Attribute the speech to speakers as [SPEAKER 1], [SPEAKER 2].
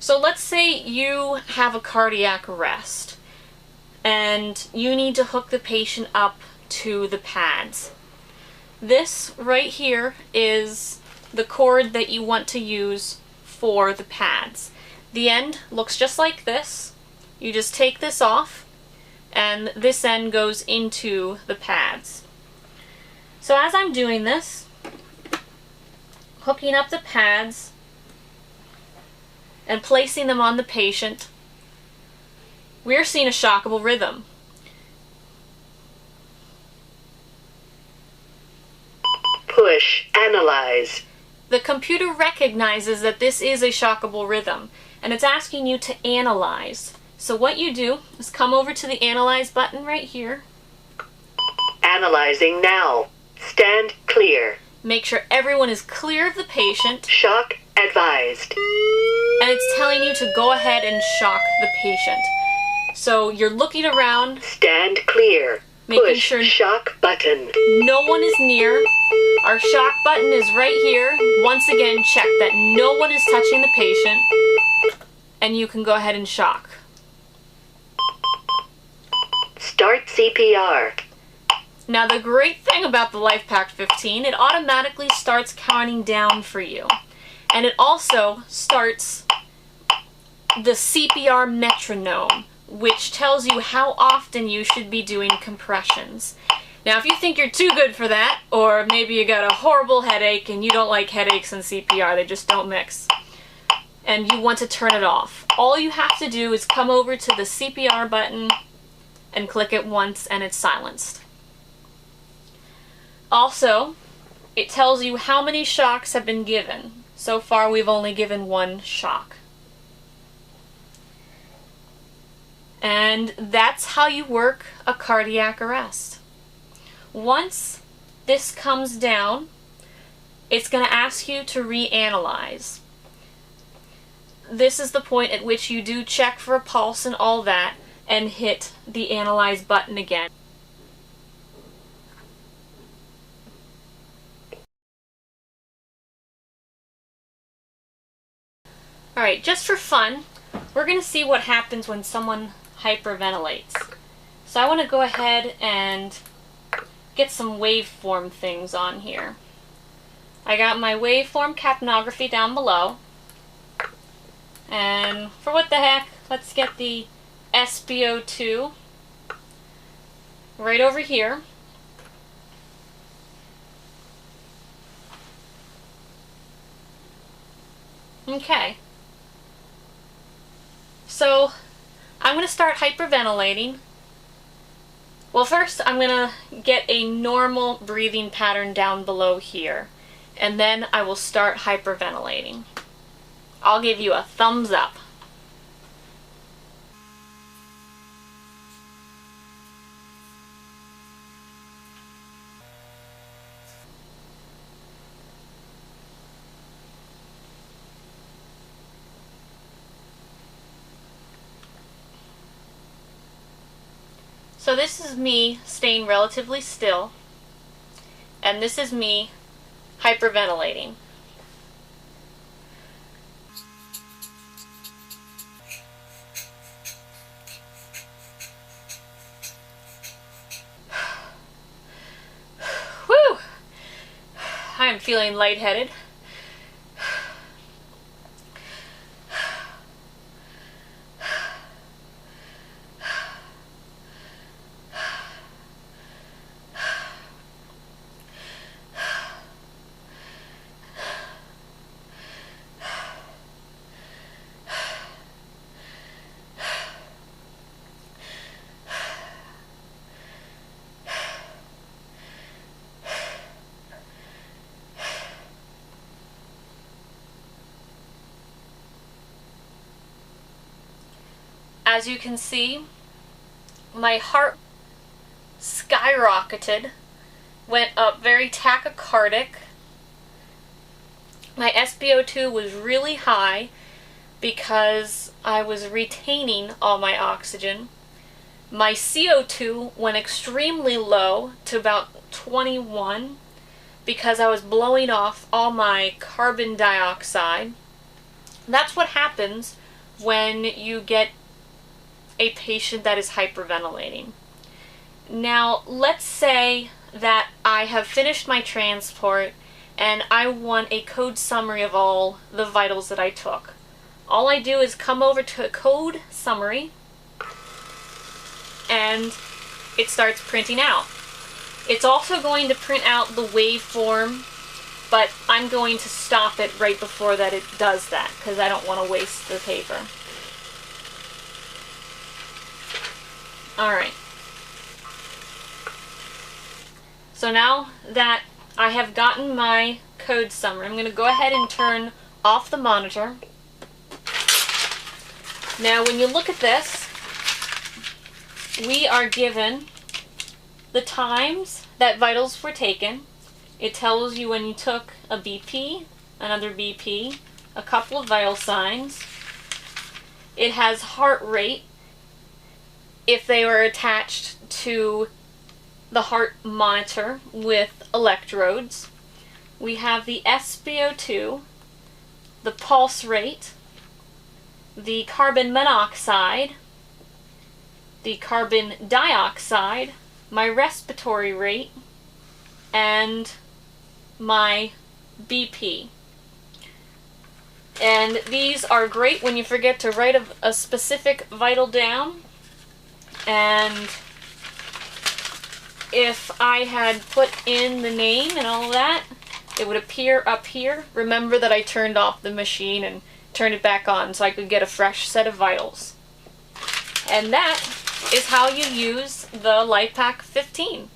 [SPEAKER 1] So let's say you have a cardiac arrest and you need to hook the patient up to the pads. This right here is the cord that you want to use for the pads. The end looks just like this. You just take this off and this end goes into the pads. So as I'm doing this, hooking up the pads and placing them on the patient, we're seeing a shockable rhythm.
[SPEAKER 2] Push, analyze.
[SPEAKER 1] The computer recognizes that this is a shockable rhythm, and it's asking you to analyze. So what you do is come over to the Analyze button right here.
[SPEAKER 2] Analyzing now. Stand clear.
[SPEAKER 1] Make sure everyone is clear of the patient.
[SPEAKER 2] Shock advised.
[SPEAKER 1] And it's telling you to go ahead and shock the patient. So you're looking around.
[SPEAKER 2] Stand clear.
[SPEAKER 1] Making
[SPEAKER 2] Push
[SPEAKER 1] sure
[SPEAKER 2] shock button.
[SPEAKER 1] no one is near. Our shock button is right here. Once again, check that no one is touching the patient. And you can go ahead and shock.
[SPEAKER 2] Start CPR.
[SPEAKER 1] Now the great thing about the Lifepak 15, it automatically starts counting down for you. And it also starts the CPR metronome, which tells you how often you should be doing compressions. Now if you think you're too good for that, or maybe you got a horrible headache and you don't like headaches and CPR, they just don't mix, and you want to turn it off, all you have to do is come over to the CPR button and click it once and it's silenced. Also, it tells you how many shocks have been given. So far we've only given one shock. And that's how you work a cardiac arrest. Once this comes down, it's going to ask you to reanalyze. This is the point at which you do check for a pulse and all that, and hit the Analyze button again. Alright, just for fun, we're going to see what happens when someone hyperventilates. So I want to go ahead and get some waveform things on here. I got my waveform capnography down below. And for what the heck, let's get the SpO2 right over here. Okay. So I'm going to start hyperventilating. Well, first I'm going to get a normal breathing pattern down below here, and then I will start hyperventilating. I'll give you a thumbs up. So this is me staying relatively still, and this is me hyperventilating. Whew! I'm feeling lightheaded. As you can see, my heart skyrocketed, went up very tachycardic. My SpO2 was really high because I was retaining all my oxygen. My CO2 went extremely low to about 21 because I was blowing off all my carbon dioxide. That's what happens when you get a patient that is hyperventilating. Now, let's say that I have finished my transport and I want a code summary of all the vitals that I took. All I do is come over to code summary and it starts printing out. It's also going to print out the waveform, but I'm going to stop it right before that it does that because I don't want to waste the paper. Alright. So now that I have gotten my code summary, I'm going to go ahead and turn off the monitor. Now when you look at this, we are given the times that vitals were taken. It tells you when you took a BP, another BP, a couple of vital signs. It has heart rate if they were attached to the heart monitor with electrodes. We have the SpO2, the pulse rate, the carbon monoxide, the carbon dioxide, my respiratory rate, and my BP. And these are great when you forget to write a specific vital down. And if I had put in the name and all that, it would appear up here. Remember that I turned off the machine and turned it back on so I could get a fresh set of vitals. And that is how you use the Lifepak 15.